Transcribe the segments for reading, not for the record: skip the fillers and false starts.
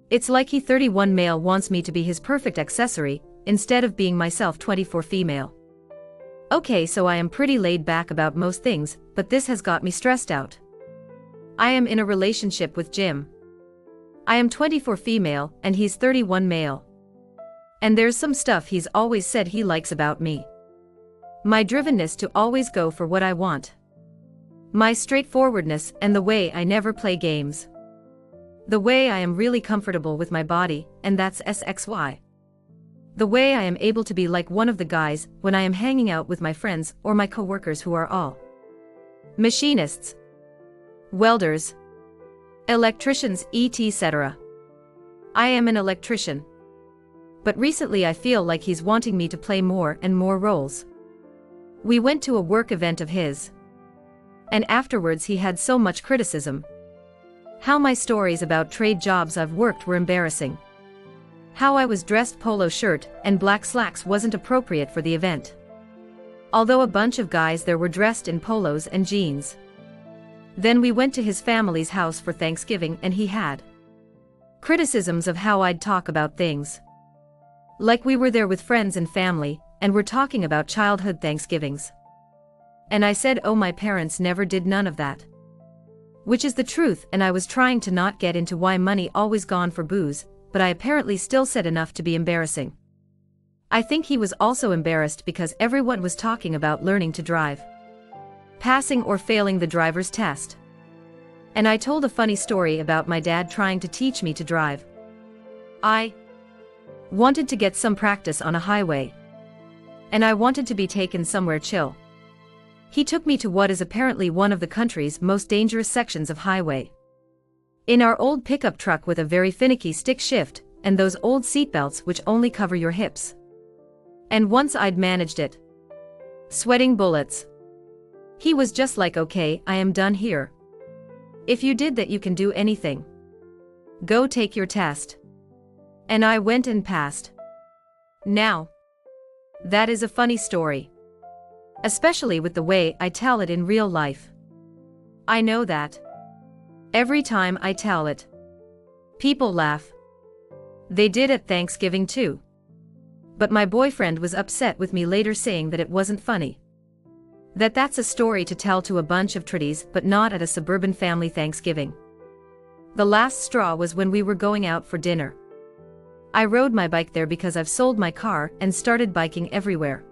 It's like he 31 male wants me to be his perfect accessory, instead of being myself 24 female. Okay, so I am pretty laid back about most things, but this has got me stressed out. I am in a relationship with Jim. I am 24 female, and he's 31 male. And there's some stuff he's always said he likes about me. My drivenness to always go for what I want. My straightforwardness and the way I never play games. The way I am really comfortable with my body, and that's SXY. The way I am able to be like one of the guys when I am hanging out with my friends or my coworkers who are all machinists, welders, electricians, etc. I am an electrician. But recently I feel like he's wanting me to play more and more roles. We went to a work event of his. And afterwards he had so much criticism. How my stories about trade jobs I've worked were embarrassing. How I was dressed polo shirt and black slacks wasn't appropriate for the event. Although a bunch of guys there were dressed in polos and jeans. Then we went to his family's house for Thanksgiving and he had criticisms of how I'd talk about things. Like we were there with friends and family, and we're talking about childhood Thanksgivings. And I said, oh, my parents never did none of that. Which is the truth, and I was trying to not get into why money always gone for booze, but I apparently still said enough to be embarrassing. I think he was also embarrassed because everyone was talking about learning to drive. Passing or failing the driver's test. And I told a funny story about my dad trying to teach me to drive. I wanted to get some practice on a highway. And I wanted to be taken somewhere chill. He took me to what is apparently one of the country's most dangerous sections of highway. In our old pickup truck with a very finicky stick shift, and those old seatbelts which only cover your hips. And once I'd managed it. Sweating bullets. He was just like, okay, I am done here. If you did that you can do anything. Go take your test. And I went and passed. Now. That is a funny story. Especially with the way I tell it in real life. I know that. Every time I tell it. People laugh. They did at Thanksgiving too. But my boyfriend was upset with me later saying that it wasn't funny. That's a story to tell to a bunch of tradies but not at a suburban family Thanksgiving. The last straw was when we were going out for dinner. I rode my bike there because I've sold my car and started biking everywhere.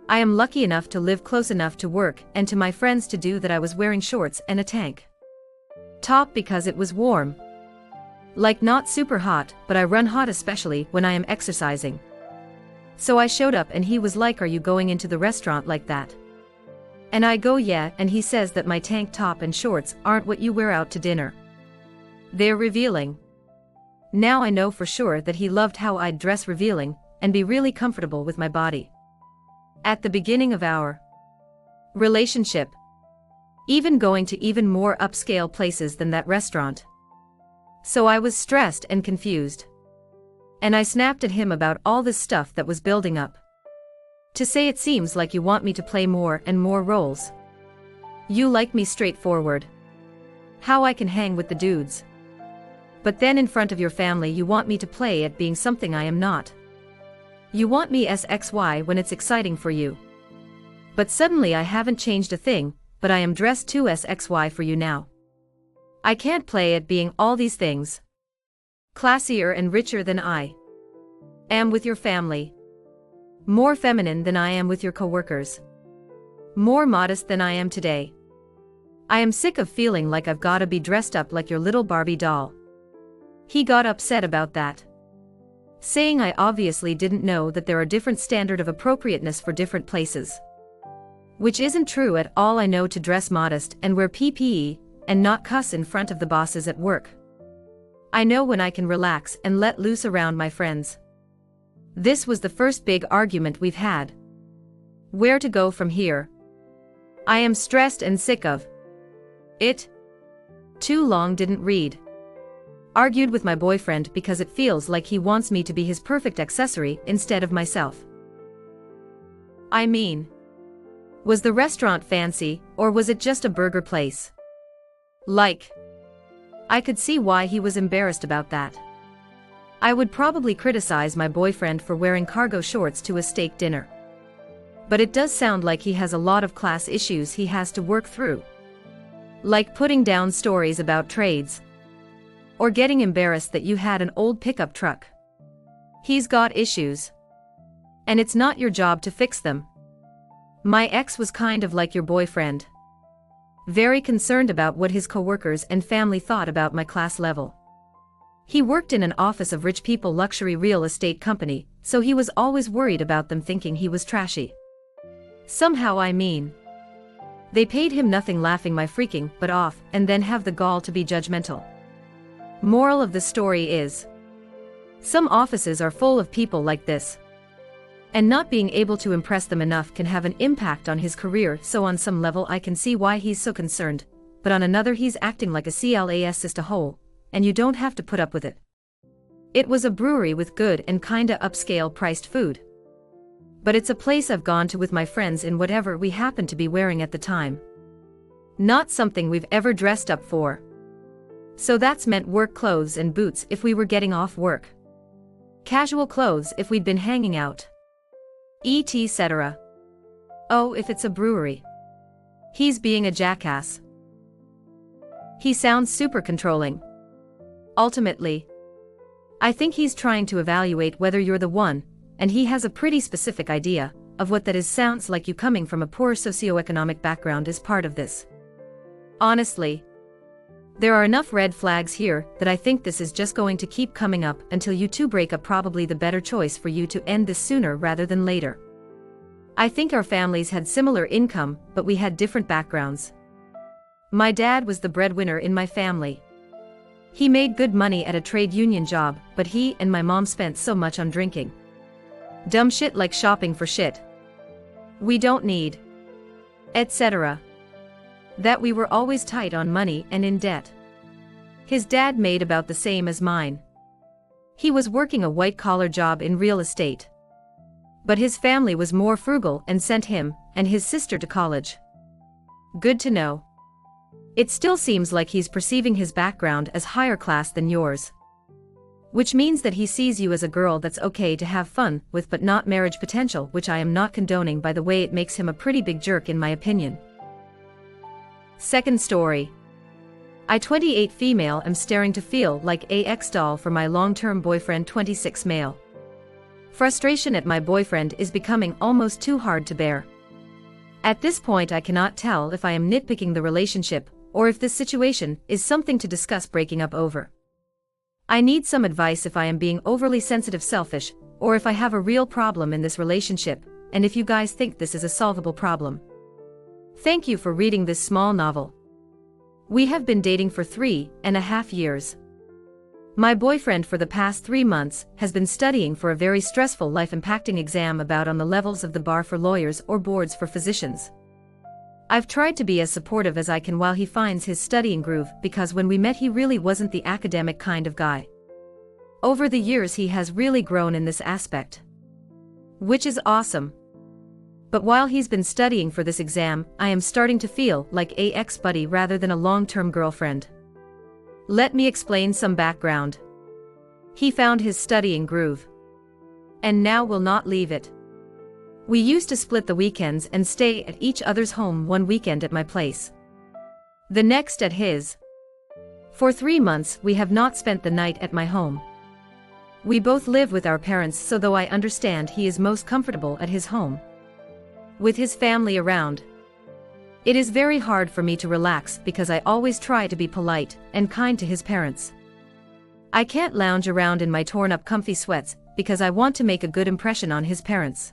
I am lucky enough to live close enough to work and to my friends to do that. I was wearing shorts and a tank top because it was warm. Like not super hot, but I run hot especially when I am exercising. So I showed up and he was like, are you going into the restaurant like that? And I go, yeah, and he says that my tank top and shorts aren't what you wear out to dinner. They're revealing. Now I know for sure that he loved how I'd dress revealing, and be really comfortable with my body. At the beginning of our relationship. Even going to even more upscale places than that restaurant. So I was stressed and confused. And I snapped at him about all this stuff that was building up. To say it seems like you want me to play more and more roles. You like me straightforward. How I can hang with the dudes. But then in front of your family you want me to play at being something I am not. You want me as XY when it's exciting for you. But suddenly I haven't changed a thing, but I am dressed too as XY for you now. I can't play at being all these things. Classier and richer than I am with your family. More feminine than I am with your coworkers. More modest than I am today. I am sick of feeling like I've gotta be dressed up like your little Barbie doll. He got upset about that. Saying I obviously didn't know that there are different standards of appropriateness for different places. Which isn't true at all. I know to dress modest and wear PPE, and not cuss in front of the bosses at work. I know when I can relax and let loose around my friends. This was the first big argument we've had. Where to go from here? I am stressed and sick of it. Too long didn't read. Argued with my boyfriend because it feels like he wants me to be his perfect accessory instead of myself. I mean, was the restaurant fancy, or was it just a burger place? Like, I could see why he was embarrassed about that. I would probably criticize my boyfriend for wearing cargo shorts to a steak dinner. But it does sound like he has a lot of class issues he has to work through. Like putting down stories about trades. Or getting embarrassed that you had an old pickup truck. He's got issues. And it's not your job to fix them. My ex was kind of like your boyfriend. Very concerned about what his coworkers and family thought about my class level. He worked in an office of rich people luxury real estate company, so he was always worried about them thinking he was trashy. Somehow I mean. They paid him nothing laughing my freaking butt off and then have the gall to be judgmental. Moral of the story is, some offices are full of people like this. And not being able to impress them enough can have an impact on his career, so on some level I can see why he's so concerned, but on another he's acting like a classist a whole, and you don't have to put up with it. It was a brewery with good and kinda upscale priced food. But it's a place I've gone to with my friends in whatever we happen to be wearing at the time. Not something we've ever dressed up for. So that's meant work clothes and boots if we were getting off work. Casual clothes if we'd been hanging out. etc. Oh, if it's a brewery. He's being a jackass. He sounds super controlling. Ultimately, I think he's trying to evaluate whether you're the one, and he has a pretty specific idea of what that is. Sounds like you coming from a poor socioeconomic background is part of this. Honestly, there are enough red flags here that I think this is just going to keep coming up until you two break up. Probably the better choice for you to end this sooner rather than later. I think our families had similar income, but we had different backgrounds. My dad was the breadwinner in my family. He made good money at a trade union job, but he and my mom spent so much on drinking. Dumb shit like shopping for shit we don't need, etc. That we were always tight on money and in debt. His dad made about the same as mine. He was working a white-collar job in real estate. But his family was more frugal and sent him and his sister to college. Good to know. It still seems like he's perceiving his background as higher class than yours. Which means that he sees you as a girl that's okay to have fun with but not marriage potential, which I am not condoning. By the way, it makes him a pretty big jerk in my opinion. Second story. I 28 female am staring to feel like a D0ll for my long-term boyfriend 26 male. Frustration at my boyfriend is becoming almost too hard to bear. At this point I cannot tell if I am nitpicking the relationship or if this situation is something to discuss breaking up over. I need some advice if I am being overly sensitive selfish, or if I have a real problem in this relationship, and if you guys think this is a solvable problem. Thank you for reading this small novel. We have been dating for 3.5 years. My boyfriend for the past 3 months has been studying for a very stressful life-impacting exam about on the levels of the bar for lawyers or boards for physicians. I've tried to be as supportive as I can while he finds his studying groove, because when we met he really wasn't the academic kind of guy. Over the years he has really grown in this aspect. Which is awesome. But while he's been studying for this exam, I am starting to feel like a ex-buddy rather than a long-term girlfriend. Let me explain some background. He found his studying groove. And now will not leave it. We used to split the weekends and stay at each other's home, one weekend at my place, the next at his. For 3 months we have not spent the night at my home. We both live with our parents, so though I understand he is most comfortable at his home, with his family around, it is very hard for me to relax because I always try to be polite and kind to his parents. I can't lounge around in my torn-up comfy sweats because I want to make a good impression on his parents.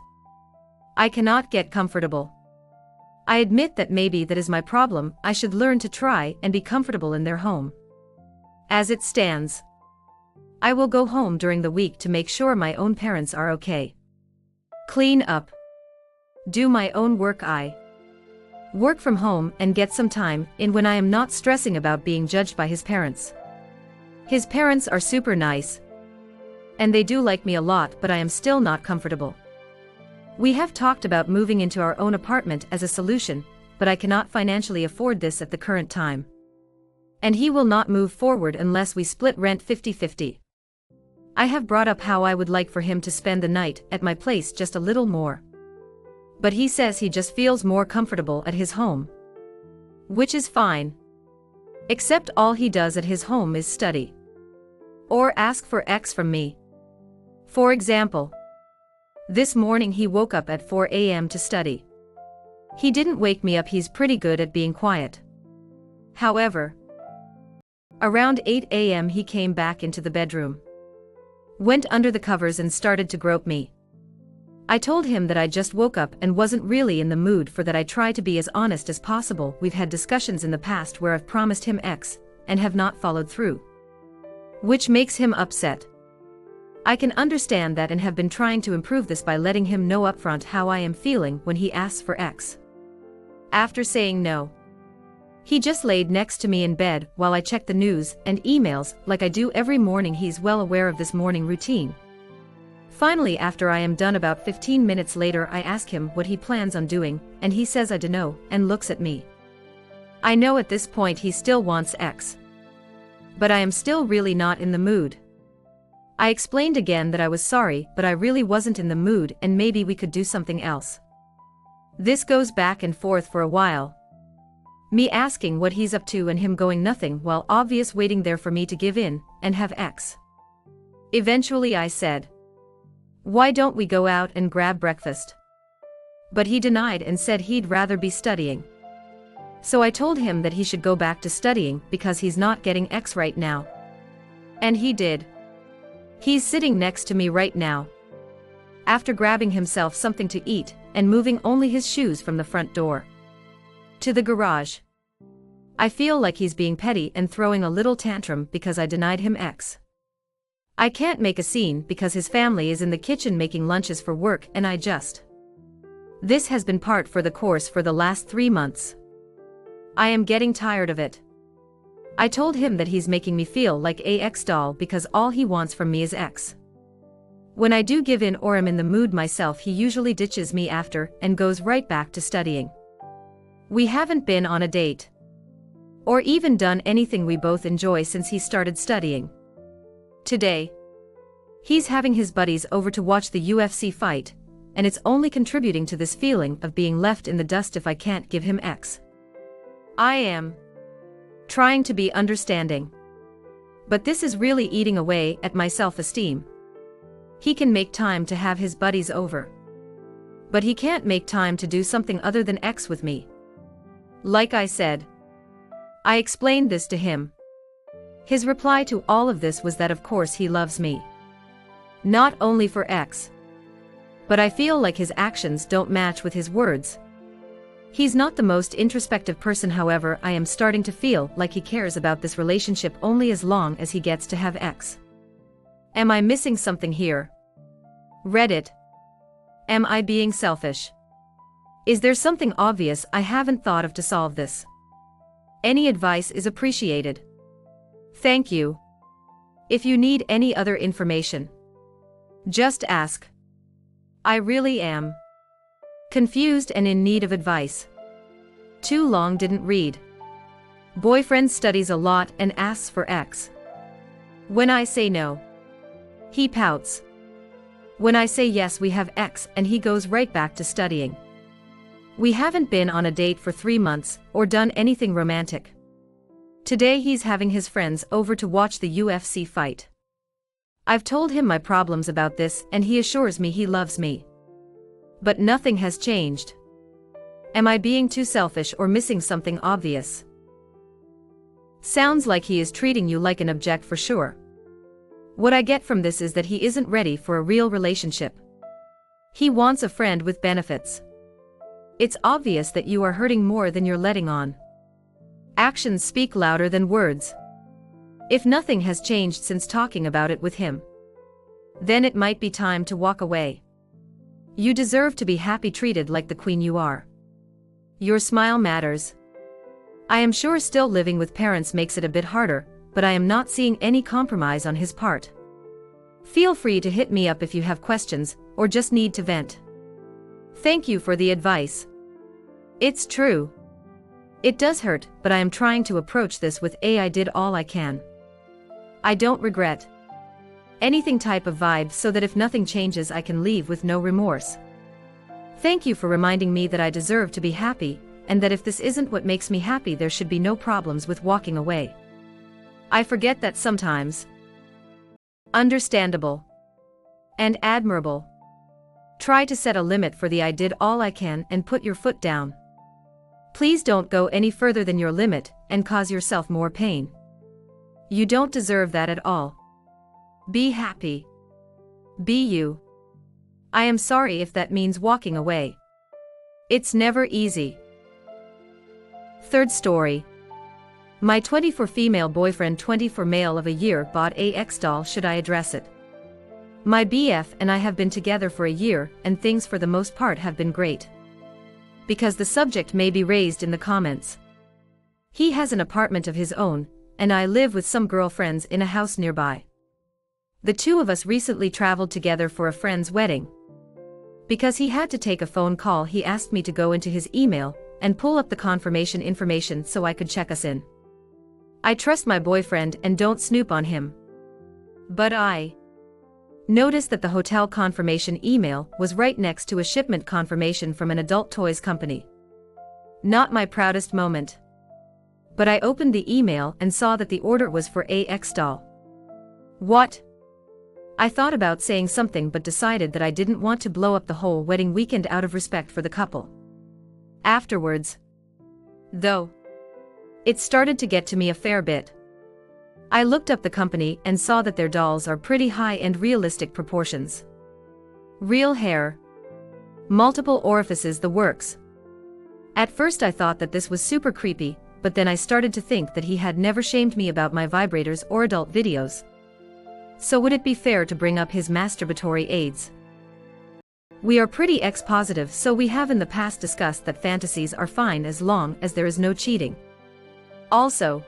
I cannot get comfortable. I admit that maybe that is my problem. I should learn to try and be comfortable in their home. As it stands, I will go home during the week to make sure my own parents are okay. Clean up. Do my own work. I work from home and get some time in when I am not stressing about being judged by his parents. His parents are super nice. And they do like me a lot, but I am still not comfortable. We have talked about moving into our own apartment as a solution, but I cannot financially afford this at the current time. And he will not move forward unless we split rent 50-50. I have brought up how I would like for him to spend the night at my place just a little more. But he says he just feels more comfortable at his home. Which is fine. Except all he does at his home is study. Or ask for X from me. For example, this morning he woke up at 4 a.m. to study. He didn't wake me up, he's pretty good at being quiet. However, around 8 a.m. he came back into the bedroom, went under the covers and started to grope me. I told him that I just woke up and wasn't really in the mood for that. I try to be as honest as possible. We've had discussions in the past where I've promised him X and have not followed through, which makes him upset. I can understand that and have been trying to improve this by letting him know upfront how I am feeling when he asks for X. After saying no, he just laid next to me in bed while I checked the news and emails like I do every morning. He's well aware of this morning routine. Finally, after I am done about 15 minutes later, I ask him what he plans on doing, and he says I don't know and looks at me. I know at this point he still wants X. But I am still really not in the mood. I explained again that I was sorry, but I really wasn't in the mood and maybe we could do something else. This goes back and forth for a while. Me asking what he's up to and him going nothing while obvious waiting there for me to give in and have X. Eventually I said, "Why don't we go out and grab breakfast?" But he denied and said he'd rather be studying. So I told him that he should go back to studying because he's not getting X right now. And he did. He's sitting next to me right now, after grabbing himself something to eat and moving only his shoes from the front door to the garage. I feel like he's being petty and throwing a little tantrum because I denied him X. I can't make a scene because his family is in the kitchen making lunches for work and This has been part for the course for the last 3 months. I am getting tired of it. I told him that he's making me feel like a X-doll because all he wants from me is X. When I do give in or am in the mood myself, he usually ditches me after and goes right back to studying. We haven't been on a date or even done anything we both enjoy since he started studying. Today, he's having his buddies over to watch the UFC fight, and it's only contributing to this feeling of being left in the dust if I can't give him X. I am trying to be understanding, but this is really eating away at my self-esteem. He can make time to have his buddies over, but he can't make time to do something other than X with me. Like I said, I explained this to him. His reply to all of this was that of course he loves me, not only for X, but I feel like his actions don't match with his words. He's not the most introspective person, however, I am starting to feel like he cares about this relationship only as long as he gets to have X. Am I missing something here? Reddit. Am I being selfish? Is there something obvious I haven't thought of to solve this? Any advice is appreciated. Thank you. If you need any other information, just ask. I really am confused and in need of advice. Too long, didn't read. Boyfriend studies a lot and asks for X. When I say no, he pouts. When I say yes, we have X and he goes right back to studying. We haven't been on a date for 3 months or done anything romantic. Today he's having his friends over to watch the UFC fight. I've told him my problems about this and he assures me he loves me. But nothing has changed. Am I being too selfish or missing something obvious? Sounds like he is treating you like an object for sure. What I get from this is that he isn't ready for a real relationship. He wants a friend with benefits. It's obvious that you are hurting more than you're letting on. Actions speak louder than words. If nothing has changed since talking about it with him, then it might be time to walk away. You deserve to be happy, treated like the queen you are. Your smile matters. I am sure still living with parents makes it a bit harder, but I am not seeing any compromise on his part. Feel free to hit me up if you have questions or just need to vent. Thank you for the advice. It's true. It does hurt, but I am trying to approach this with I did all I can. I don't regret. anything type of vibe so that if nothing changes I can leave with no remorse. Thank you for reminding me that I deserve to be happy, and that if this isn't what makes me happy there should be no problems with walking away. I forget that sometimes. Understandable. And admirable. Try to set a limit for the I did all I can and put your foot down. Please don't go any further than your limit and cause yourself more pain. You don't deserve that at all. Be happy. Be you. I am sorry if that means walking away. It's never easy. Third story. My 24 female boyfriend 24 male of a year bought a D0ll. Should I address it? My BF and I have been together for a year and things for the most part have been great. Because the subject may be raised in the comments. He has an apartment of his own, and I live with some girlfriends in a house nearby. The two of us recently traveled together for a friend's wedding. Because he had to take a phone call, he asked me to go into his email and pull up the confirmation information so I could check us in. I trust my boyfriend and don't snoop on him. But I noticed that the hotel confirmation email was right next to a shipment confirmation from an adult toys company. Not my proudest moment. But I opened the email and saw that the order was for a D0ll. What? I thought about saying something but decided that I didn't want to blow up the whole wedding weekend out of respect for the couple. Afterwards, though, it started to get to me a fair bit. I looked up the company and saw that their dolls are pretty high-end realistic proportions. Real hair. Multiple orifices, the works. At first I thought that this was super creepy, but then I started to think that he had never shamed me about my vibrators or adult videos. So would it be fair to bring up his masturbatory aids? We are pretty X-positive, so we have in the past discussed that fantasies are fine as long as there is no cheating. Also,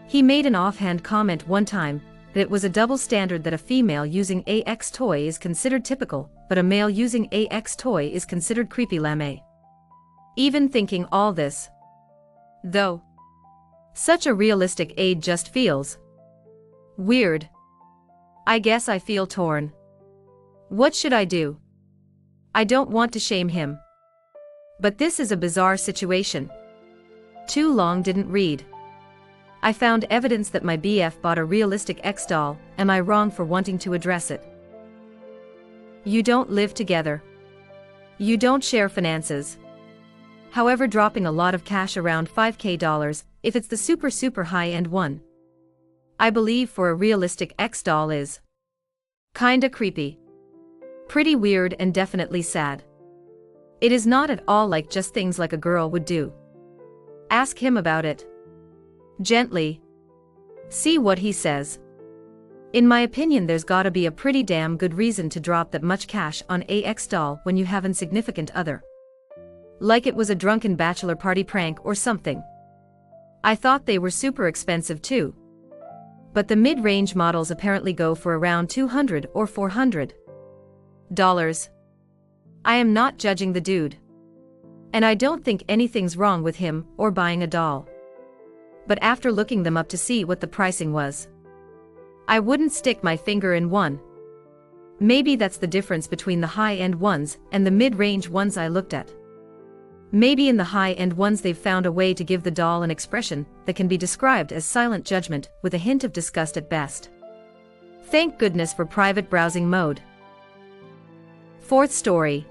he made an offhand comment one time that it was a double standard that a female using a X toy is considered typical, but a male using a X toy is considered creepy zaemae. Even thinking all this, though, such a realistic aid just feels weird. I guess I feel torn. What should I do? I don't want to shame him. But this is a bizarre situation. Too long didn't read. I found evidence that my BF bought a realistic D0ll. Am I wrong for wanting to address it? You don't live together. You don't share finances. However, dropping a lot of cash, around $5,000, if it's the super high-end one, I believe for a realistic D0ll is kinda creepy. Pretty weird and definitely sad. It is not at all like just things like a girl would do. Ask him about it. Gently. See what he says. In my opinion, there's gotta be a pretty damn good reason to drop that much cash on a D0ll when you have an significant other. Like it was a drunken bachelor party prank or something. I thought they were super expensive too. But the mid-range models apparently go for around $200 or $400. I am not judging the dude. And I don't think anything's wrong with him or buying a doll. But after looking them up to see what the pricing was, I wouldn't stick my finger in one. Maybe that's the difference between the high-end ones and the mid-range ones I looked at. Maybe in the high-end ones they've found a way to give the doll an expression that can be described as silent judgment with a hint of disgust at best. Thank goodness for private browsing mode. Fourth story.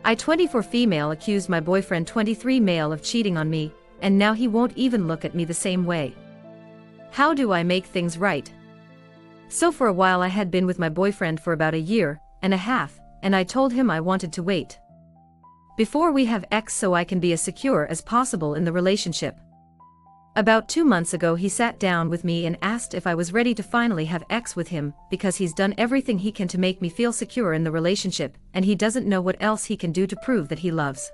I 24 female accused my boyfriend 23 male of cheating on me, and now he won't even look at me the same way. How do I make things right? So for a while I had been with my boyfriend for about a year and a half, and I told him I wanted to wait before we have X so I can be as secure as possible in the relationship. About 2 months ago he sat down with me and asked if I was ready to finally have X with him because he's done everything he can to make me feel secure in the relationship and he doesn't know what else he can do to prove that he loves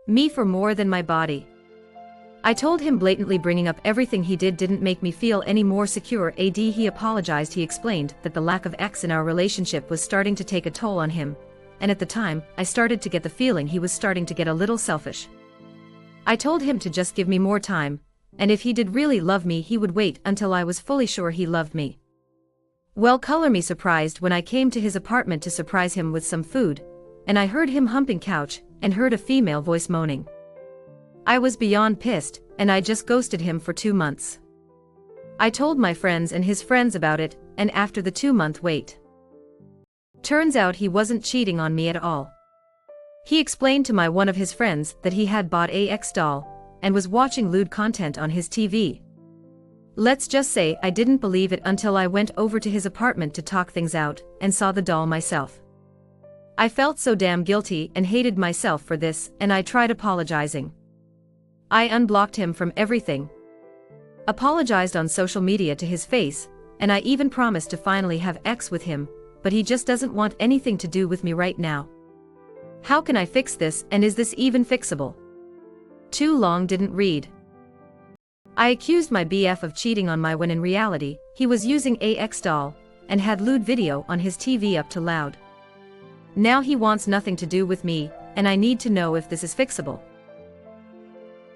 me for more than my body. I told him blatantly bringing up everything he did didn't make me feel any more secure. He apologized. He explained that the lack of X in our relationship was starting to take a toll on him, and at the time, I started to get the feeling he was starting to get a little selfish. I told him to just give me more time, and if he did really love me he would wait until I was fully sure he loved me. Well, color me surprised when I came to his apartment to surprise him with some food, and I heard him humping couch and heard a female voice moaning. I was beyond pissed, and I just ghosted him for 2 months. I told my friends and his friends about it, and after the 2-month wait, turns out he wasn't cheating on me at all. He explained to one of his friends that he had bought a D0ll and was watching lewd content on his TV. Let's just say I didn't believe it until I went over to his apartment to talk things out and saw the doll myself. I felt so damn guilty and hated myself for this, and I tried apologizing. I unblocked him from everything, apologized on social media to his face, and I even promised to finally have sex with him, but he just doesn't want anything to do with me right now. How can I fix this, and is this even fixable? Too long didn't read. I accused my BF of cheating on me when in reality, he was using a D0ll and had lewd video on his TV up to loud. Now he wants nothing to do with me, and I need to know if this is fixable.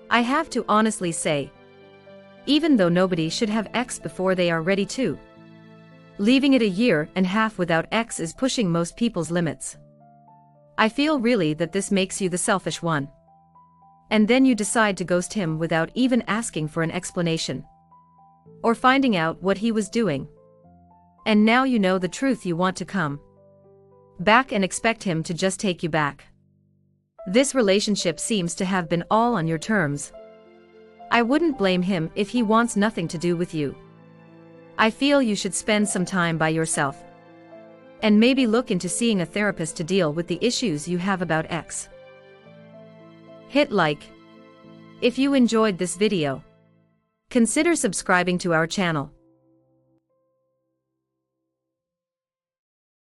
I have to honestly say, even though nobody should have sex before they are ready to, leaving it 1.5 years without sex is pushing most people's limits. I feel really that this makes you the selfish one. And then you decide to ghost him without even asking for an explanation, or finding out what he was doing. And now you know the truth, you want to come back and expect him to just take you back. This relationship seems to have been all on your terms. I wouldn't blame him if he wants nothing to do with you. I feel you should spend some time by yourself, and maybe look into seeing a therapist to deal with the issues you have about sex. Hit like if you enjoyed this video. Consider subscribing to our channel.